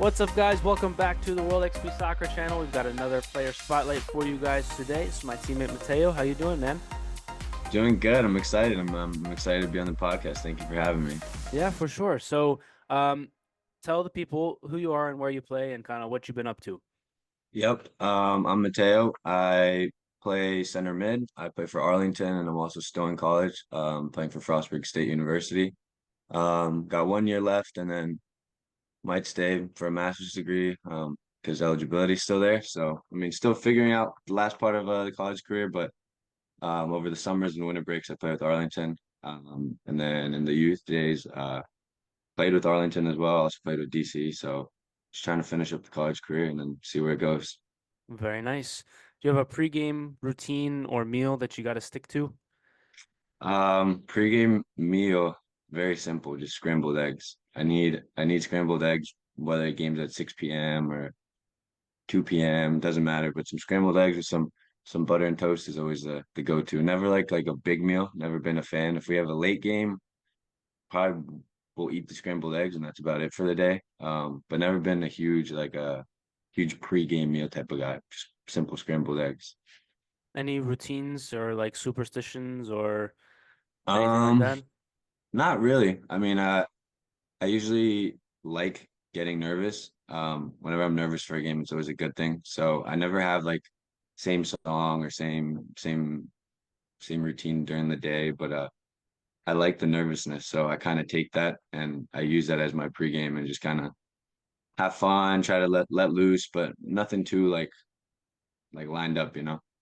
What's up, guys? Welcome back to the World XP Soccer channel. We've got another player spotlight for you guys today. It's my teammate Mateo. How you doing, man? Doing good. I'm excited. I'm excited to be on the podcast. Thank you for having me. Yeah, for sure. So, um, tell the people who you are and where you play and kind of what you've been up to. Yep. I'm Mateo. I play center mid. I play for Arlington, and I'm also still in college, playing for Frostburg State University. Got 1 year left, and then might stay for a master's degree, because eligibility is still there. So, I mean, still figuring out the last part of the college career, but over the summers and winter breaks, I play with Arlington. And then in the youth days, played with Arlington as well. Also played with DC. So just trying to finish up the college career and then see where it goes. Very nice. Do you have a pregame routine or meal that you got to stick to? Pregame meal, very simple, just scrambled eggs. I need scrambled eggs, whether the game's at 6 p.m. or 2 p.m., doesn't matter. But some scrambled eggs with some butter and toast is always the go-to. Never like a big meal, never been a fan. If we have a late game, probably we'll eat the scrambled eggs and that's about it for the day. But never been a huge pre-game meal type of guy. Just simple scrambled eggs. Any routines or like superstitions or anything like Um, that? Not really. I mean, I usually like getting nervous. Whenever I'm nervous for a game, it's always a good thing. So I never have like same song or same routine during the day, but I like the nervousness. So I kind of take that and I use that as my pregame and just kind of have fun, try to let loose, but nothing too like lined up,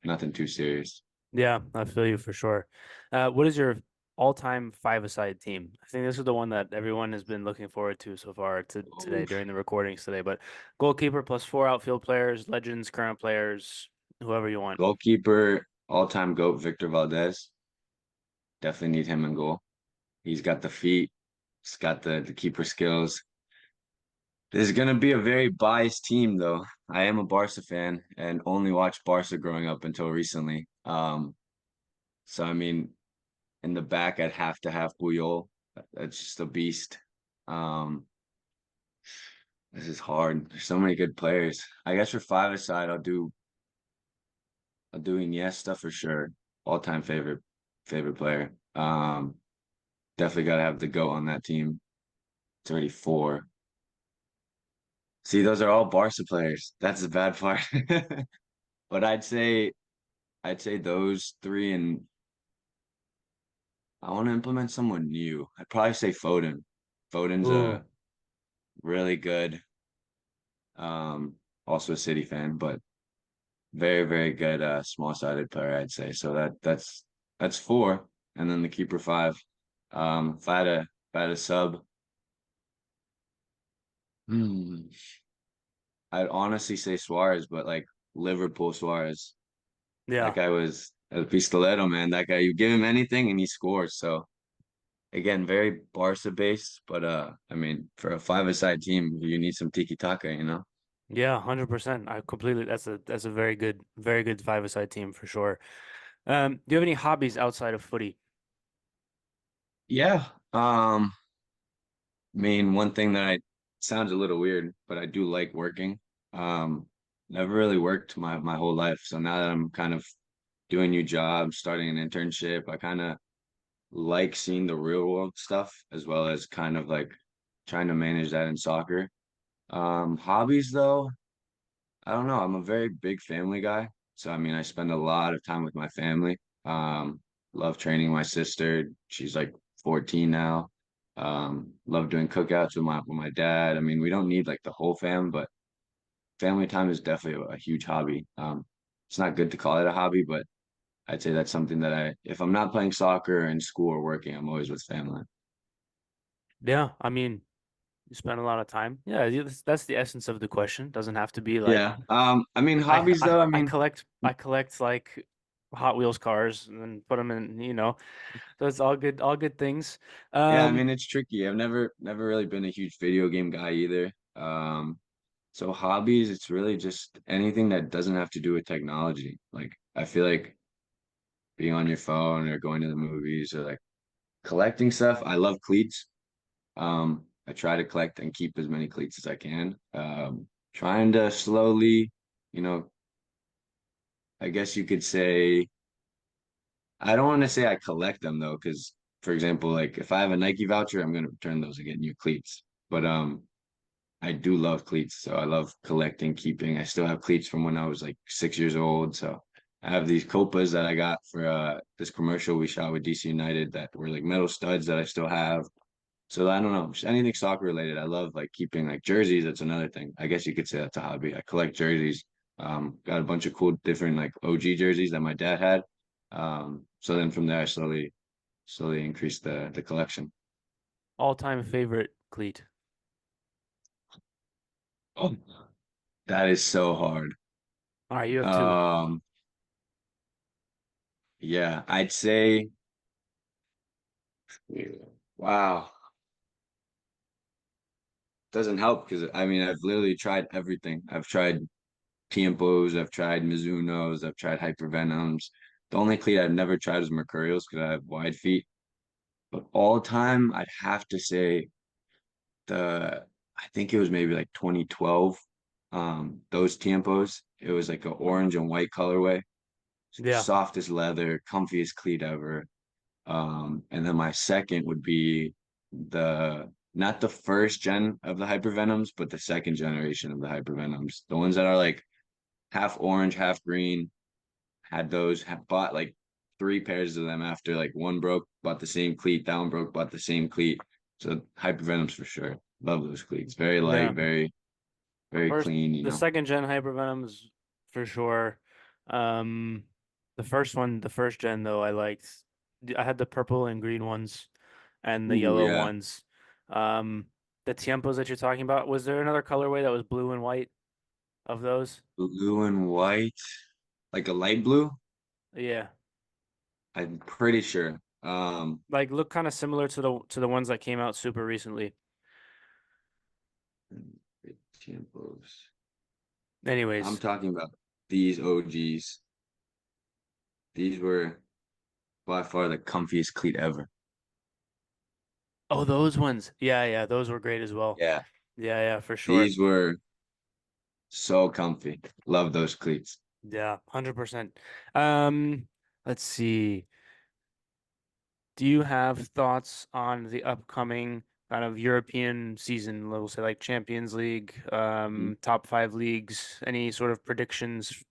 nothing too serious. Yeah, I feel you for sure. What is your all-time five-a-side team? I think this is the one that everyone has been looking forward to so far to today Oof. during the recordings today. But goalkeeper plus four outfield players, legends, current players, whoever you want. Goalkeeper, all-time GOAT, Victor Valdez. Definitely need him in goal. He's got the feet, he's got the keeper skills. This is gonna be a very biased team, though. I am a Barca fan and only watched Barca growing up until recently. So I mean, in the back, I'd have to have Puyol. That's just a beast. Um, this is hard. There's so many good players. I guess for five aside, I'll do Iniesta for sure. All-time favorite player. Definitely gotta have the GOAT on that team. It's already four. See, those are all Barca players. That's the bad part. But I'd say those three, and I want to implement someone new. I'd probably say Foden. Foden's Ooh, a really good, also a City fan, but very, very good small-sided player, I'd say. So that's four. And then the keeper five. If I had a sub, hmm, I'd honestly say Suarez, but like Liverpool Suarez. That yeah. guy was a pistoletto, man. That guy, you give him anything and he scores. So again, very Barca based, but I mean, for a five-a-side team, you need some tiki-taka. Yeah, 100%. I completely that's a very good five-a-side team for sure. Do you have any hobbies outside of footy? Yeah. I mean, one thing that I sounds a little weird, but I do like working. Never really worked my whole life. So now that I'm kind of doing a new job, starting an internship, I kind of like seeing the real world stuff as well as kind of like trying to manage that in soccer. Hobbies though, I don't know. I'm a very big family guy. So I mean, I spend a lot of time with my family. Love training my sister. She's like 14 now. Love doing cookouts with my dad. I mean, we don't need like the whole fam, but family time is definitely a huge hobby. It's not good to call it a hobby, but I'd say that's something that if I'm not playing soccer in school or working, I'm always with family. Yeah, I mean, you spend a lot of time. Yeah, that's the essence of the question. Doesn't have to be like Yeah. I mean, hobbies though, I mean, I collect like Hot Wheels cars and then put them in. So it's all good things. yeah, I Um, mean, it's tricky. I've never really been a huge video game guy either. So hobbies, it's really just anything that doesn't have to do with technology. Like I feel like being on your phone or going to the movies or like collecting stuff. I love cleats. I try to collect and keep as many cleats as I can. Trying to slowly, you know, I guess you could say, I don't want to say I collect them though, because for example, like if I have a Nike voucher, I'm gonna return those and get new cleats. But I do love cleats, so I love collecting, keeping. I still have cleats from when I was like 6 years old. So I have these Copas that I got for this commercial we shot with DC United that were like metal studs that I still have. So I don't know, just anything soccer related. I love like keeping like jerseys. That's another thing. I guess you could say that's a hobby. I collect jerseys. Got a bunch of cool different like OG jerseys that my dad had. So then from there I slowly increased the collection. All-time favorite cleat. Oh, that is so hard. All right, you have two. Um, yeah, I'd say wow. Doesn't help because I mean I've literally tried everything. I've tried Tiempos, I've tried Mizunos, I've tried Hypervenoms. The only cleat I've never tried is Mercurials because I have wide feet. But all time, I'd have to say I think it was maybe like 2012. Those Tiempos. It was like an orange and white colorway, Yeah, softest leather, comfiest cleat ever. And then my second would be the not the first gen of the Hypervenoms, but the second generation of the Hypervenoms. The ones that are like half orange, half green. Had those, have bought like three pairs of them after like one broke, bought the same cleat, that one broke, bought the same cleat. So Hypervenoms for sure. Love those cleats. Very light, yeah. very First, clean, the second gen Hypervenoms for sure. Um, the first one, the first gen though, I liked. I had the purple and green ones and the Ooh, yellow yeah. ones. The Tiempos that you're talking about, was there another colorway that was blue and white of those? Blue and white, like a light blue. Yeah. I'm pretty sure. Like look kind of similar to the ones that came out super recently. Tiempos. I'm Anyways. talking about these OGs. These were by far the comfiest cleat ever. Oh, those ones. Yeah, yeah, those were great as well. Yeah, Yeah, yeah, for sure. these were so comfy. Love those cleats. Yeah, 100%. Um, let's see. Do you have thoughts on the upcoming kind of European season, we'll say like Champions League, Mhm. top five leagues, any sort of predictions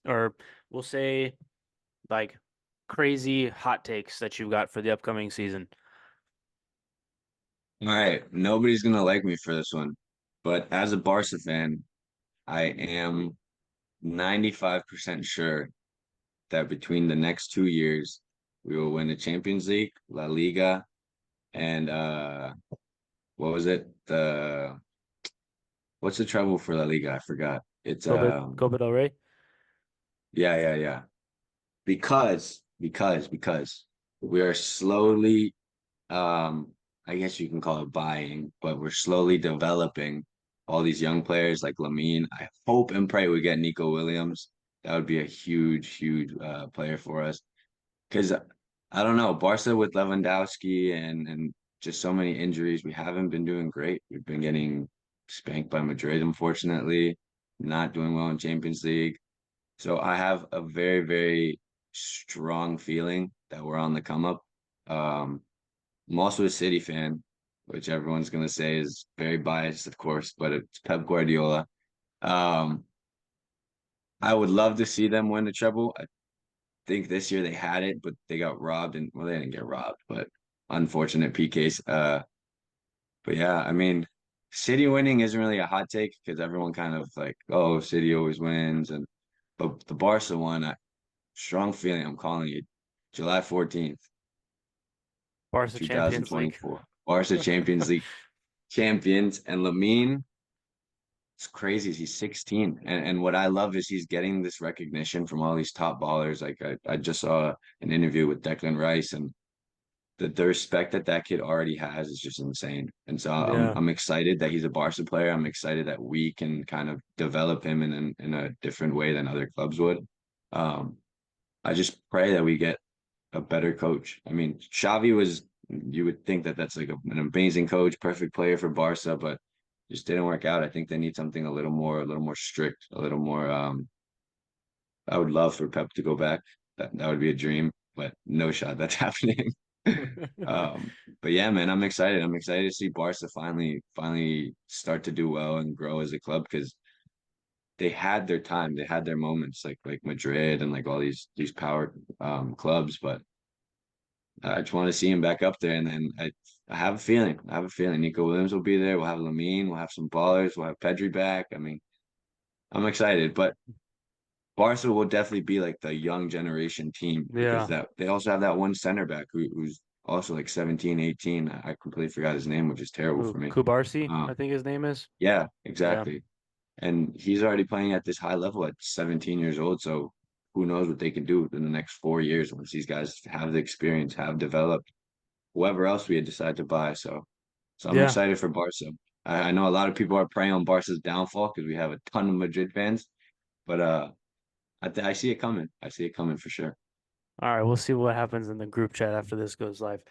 or we'll say like crazy hot takes that you've got for the upcoming season? All right, nobody's gonna like me for this one, but as a Barca fan, I am 95% sure that between the next 2 years, we will win the Champions League, La Liga, and what was it? The what's the treble for La Liga? I forgot. It's Copa del Rey? yeah. Because we are slowly I guess you can call it buying, but we're slowly developing all these young players like Lamine. I hope and pray we get Nico Williams. That would be a huge player for us. Because I don't know, Barca with Lewandowski and just so many injuries, we haven't been doing great. We've been getting spanked by Madrid, unfortunately, not doing well in Champions League. So I have a very strong feeling that we're on the come up. Um, I'm also a City fan, which everyone's gonna say is very biased, of course, but it's Pep Guardiola. Um, I would love to see them win the treble. I think this year they had it, but they got robbed, and well, they didn't get robbed, but unfortunate PKs. But yeah, I mean, City winning isn't really a hot take because everyone kind of like, oh, City always wins, and but the Barca one, strong feeling. I'm calling it July 14th, Barca Champions League. 2024. Barca Champions League champions, and Lamine. It's crazy. He's 16. And what I love is he's getting this recognition from all these top ballers. Like I just saw an interview with Declan Rice, and the respect that that kid already has is just insane. And so Yeah. I'm excited that he's a Barca player. I'm excited that we can kind of develop him in a different way than other clubs would. Um, I just pray that we get a better coach. I mean, Xavi was you would think that that's like an amazing coach, perfect player for Barca, but just didn't work out. I think they need something a little more strict, a little more. I would love for Pep to go back. That would be a dream, but no shot that's happening. But yeah, man, I'm excited. I'm excited to see Barca finally start to do well and grow as a club because they had their time, they had their moments, like Madrid and like all these power clubs, but I just want to see him back up there. And then I have a feeling, Nico Williams will be there. We'll have Lamine, we'll have some ballers, we'll have Pedri back. I mean, I'm excited, but Barca will definitely be like the young generation team because Yeah. that they also have that one center back who's also like 17, 18. I completely forgot his name, which is terrible Who? for me. Kubarsi, I Um, think his name is. yeah, Yeah. exactly. And he's already playing at this high level at 17 years old. So who knows what they can do in the next 4 years once these guys have the experience, have developed, whoever else we had decided to buy. So I'm Yeah. excited for Barca. I know a lot of people are preying on Barca's downfall because we have a ton of Madrid fans, but I see it coming. I see it coming for sure. All right, we'll see what happens in the group chat after this goes live.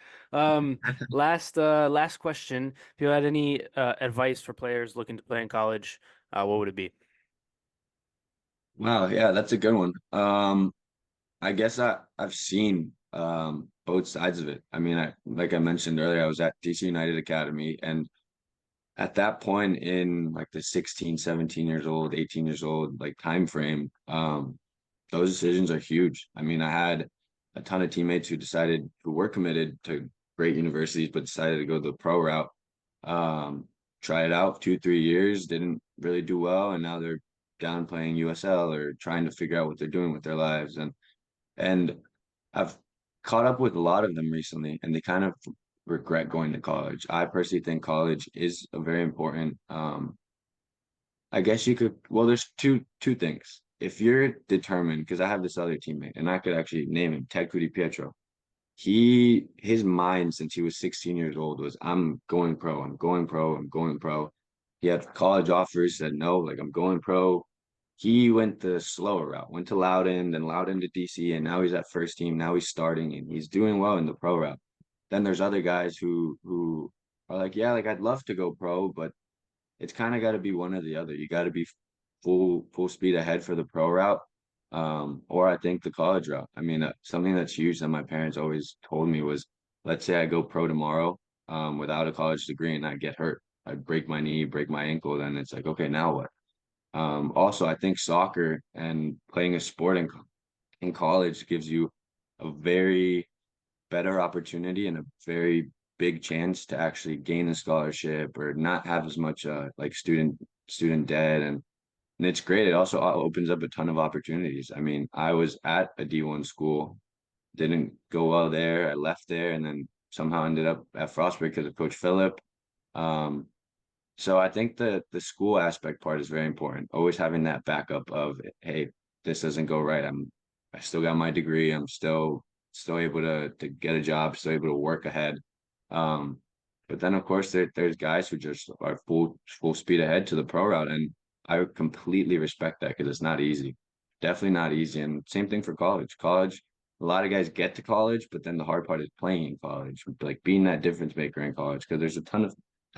Last question. If you had any advice for players looking to play in college, what would it be? Wow, yeah, that's a good one. I guess I've seen both sides of it. I mean, I like I mentioned earlier, I was at DC United Academy, and at that point in like the 16, 17 years old, 18 years old, like time frame, those decisions are huge. I mean, I had a ton of teammates who were committed to great universities, but decided to go the pro route. Um, try it out 2, 3 years, didn't really do well, and now they're down playing USL or trying to figure out what they're doing with their lives. And I've caught up with a lot of them recently, and they kind of regret going to college. I personally think college is a very important. I guess you could. Well, there's two things. If you're determined, because I have this other teammate, and I could actually name him Ted Pietro. His mind since he was 16 years old was I'm going pro, I'm going pro, I'm going pro. He had college offers, said no, like I'm going pro. He went the slower route, went to Loudon, then Loudon to DC, and now he's at first team. Now he's starting and he's doing well in the pro route. Then there's other guys who are like, yeah, like I'd love to go pro, but it's kind of got to be one or the other. You got to be full speed ahead for the pro route, or I think the college route. I mean, something that's huge that my parents always told me was, let's say I go pro tomorrow, without a college degree and I get hurt, I break my knee, break my ankle, then it's like, okay, now what? Also, I think soccer and playing a sport in college gives you a very better opportunity and a very big chance to actually gain a scholarship or not have as much like student debt and it's great. It also opens up a ton of opportunities. I mean, I was at a D1 school, didn't go well there. I left there and then somehow ended up at Frostburg because of Coach Phillip. Um, so I think the school aspect part is very important. Always having that backup of, hey, this doesn't go right. I still got my degree. I'm still able to get a job, still able to work ahead. Um, but then of course there's guys who just are full speed ahead to the pro route, and I completely respect that because it's not easy. Definitely not easy. And same thing for college. College, a lot of guys get to college, but then the hard part is playing in college, like being that difference maker in college, because there's a ton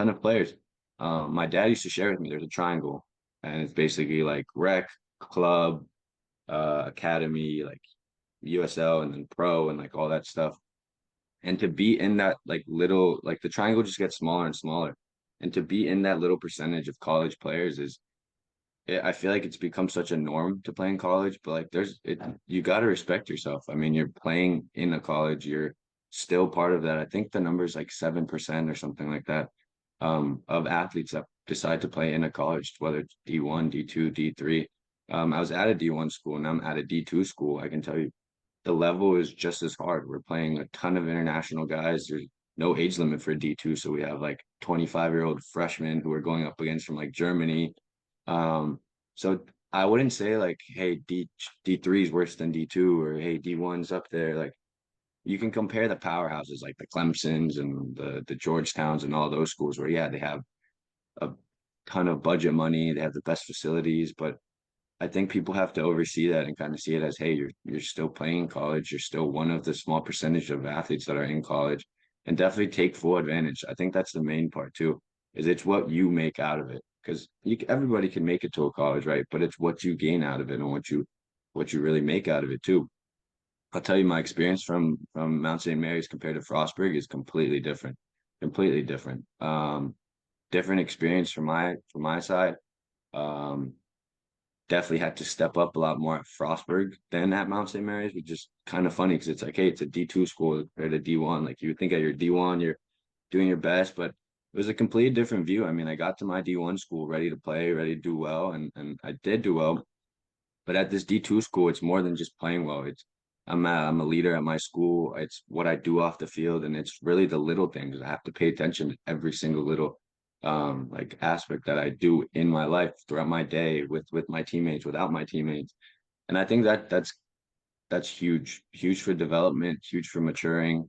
of players. My dad used to share with me there's a triangle, and it's basically like rec, club, academy, like USL, and then pro, and like all that stuff. And to be in that like little, like the triangle just gets smaller and smaller, and to be in that little percentage of college players I feel like it's become such a norm to play in college, but like you got to respect yourself. I mean, you're playing in a college, you're still part of that. I think the number is like 7% or something like that, of athletes that decide to play in a college, whether it's D1, D2, D3. I was at a D1 school and I'm at a D2 school. I can tell you the level is just as hard. We're playing a ton of international guys. There's no age limit for D2. So we have like 25-year-old freshmen who are going up against from like Germany. So I wouldn't say like, hey, D3 is worse than D2 or hey, D1's up there. Like you can compare the powerhouses like the Clemsons and the Georgetowns and all those schools where yeah, they have a ton of budget money, they have the best facilities, but I think people have to oversee that and kind of see it as, hey, you're still playing in college. You're still one of the small percentage of athletes that are in college. and definitely take full advantage. I think that's the main part too, is it's what you make out of it. Because everybody can make it to a college, right? But it's what you gain out of it and what you really make out of it too. I'll tell you my experience from Mount St. Mary's compared to Frostburg is completely different. Completely different. Different experience from my side. Um, Definitely had to step up a lot more at Frostburg than at Mount St. Mary's, which is kind of funny because it's like, hey, it's a D2 school compared to D1. Like you would think at your D1, you're doing your best, but it was a completely different view. I mean, I got to my D1 school ready to play, ready to do well, and I did do well. But at this D2 school, it's more than just playing well. I'm a leader at my school. It's what I do off the field, and it's really the little things. I have to pay attention to every single little like aspect that I do in my life throughout my day with my teammates, without my teammates. And I think that's huge, huge for development, huge for maturing,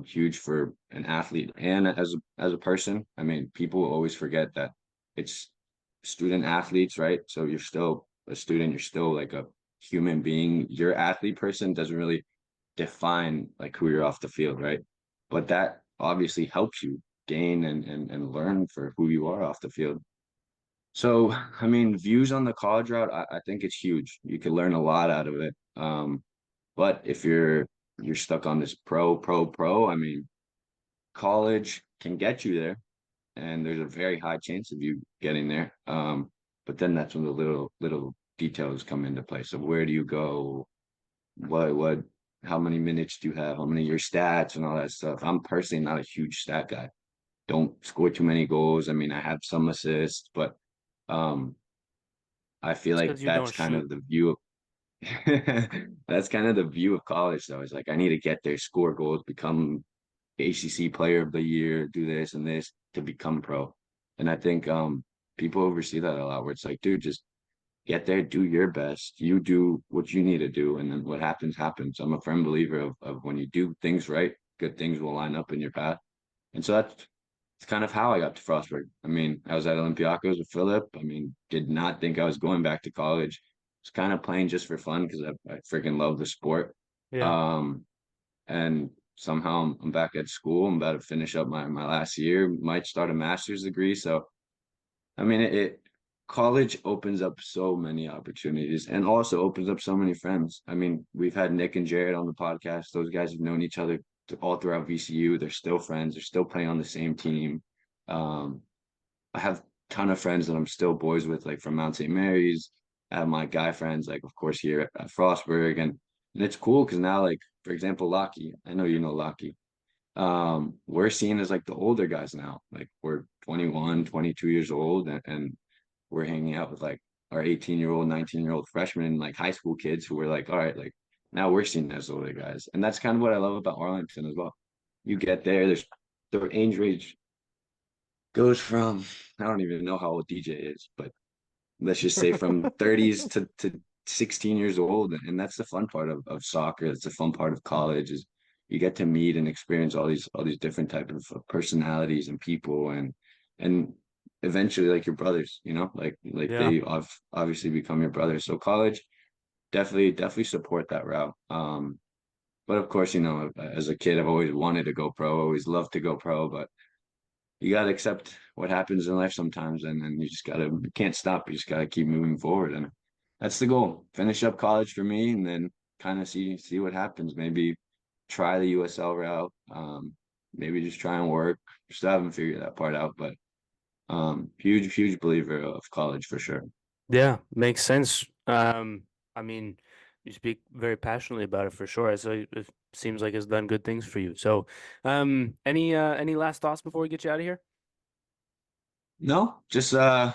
huge for an athlete and as a person. I mean, people always forget that it's student athletes, right? So you're still a student, you're still like a human being. Your athlete person doesn't really define like who you're off the field, right? But that obviously helps you gain and learn for who you are off the field. So, I mean, views on the college route, I think it's huge. You could learn a lot out of it. But if you're stuck on this pro, I mean, college can get you there, and there's a very high chance of you getting there. But then that's when the little details come into play. So where do you go? What how many minutes do you have? How many your stats and all that stuff? I'm personally not a huge stat guy. Don't score too many goals. I mean, I have some assists, but um I feel It's like because you that's don't kind shoot. of the view of that's kind of the view of college though. It's like I need to get there, score goals, become ACC player of the year, do this and this to become pro. And I think people oversee that a lot where it's like, dude, just get there, do your best. You do what you need to do, and then what happens, happens. I'm a firm believer of when you do things right, good things will line up in your path. And so that's kind of how I got to Frostburg. I mean, I was at Olympiacos with Philip. I mean, did not think I was going back to college. Was kind of playing just for fun because I freaking love the sport. Yeah. Um, and somehow I'm back at school. I'm about to finish up my last year. Might start a master's degree. So I mean, it college opens up so many opportunities and also opens up so many friends. I mean, we've had Nick and Jared on the podcast. Those guys have known each other all throughout VCU. They're still friends. They're still playing on the same team. Um, I have a ton of friends that I'm still boys with, like from Mount St. Mary's. I have my guy friends, like of course here at Frostburg, and it's cool because now, like for example, Lockie. I know you know Lockie. We're seen as like the older guys now. Like we're 21, 22 years old, and we're hanging out with like our 18-year-old, 19-year-old freshmen and like high school kids who were like, all right, like now we're seen as older guys. And that's kind of what I love about Arlington as well. You get there, there's the age range goes from I don't even know how old DJ is, but let's just say from 30s to 16 years old. And that's the fun part of soccer. That's the fun part of college is you get to meet and experience all these different type of personalities and people and eventually like your brothers, like Yeah. they obviously become your brothers. So college definitely support that route. But of course, as a kid, I've always wanted to go pro, always loved to go pro, but you got to accept what happens in life sometimes, and then you can't stop. You just got to keep moving forward, and that's the goal. Finish up college for me, and then kind of see what happens. Maybe try the USL route. Maybe just try and work. Still haven't figured that part out, but huge believer of college for sure. Yeah, makes sense. I mean, you speak very passionately about it for sure. So it seems like it's done good things for you. So, any last thoughts before we get you out of here? No, just I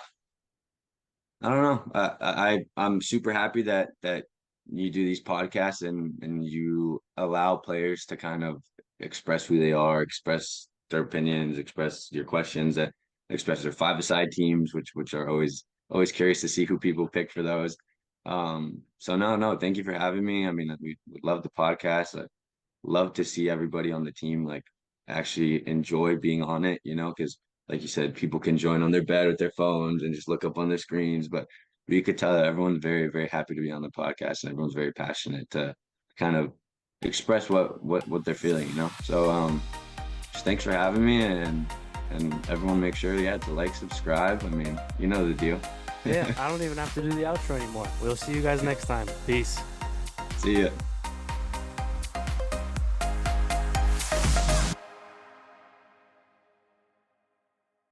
don't know. I'm super happy that you do these podcasts and you allow players to kind of express who they are, express their opinions, express your questions, that express their five-a-side teams, which are always curious to see who people pick for those. So no, thank you for having me. I mean, we would love the podcast. I love to see everybody on the team like actually enjoy being on it, because like you said, people can join on their bed with their phones and just look up on their screens. But you could tell that everyone's very happy to be on the podcast and everyone's very passionate to kind of express what they're feeling. So thanks for having me, and everyone make sure, yeah, to like, subscribe. I mean, you know the deal. Yeah, I don't even have to do the outro anymore. We'll see you guys next time. Peace. See ya.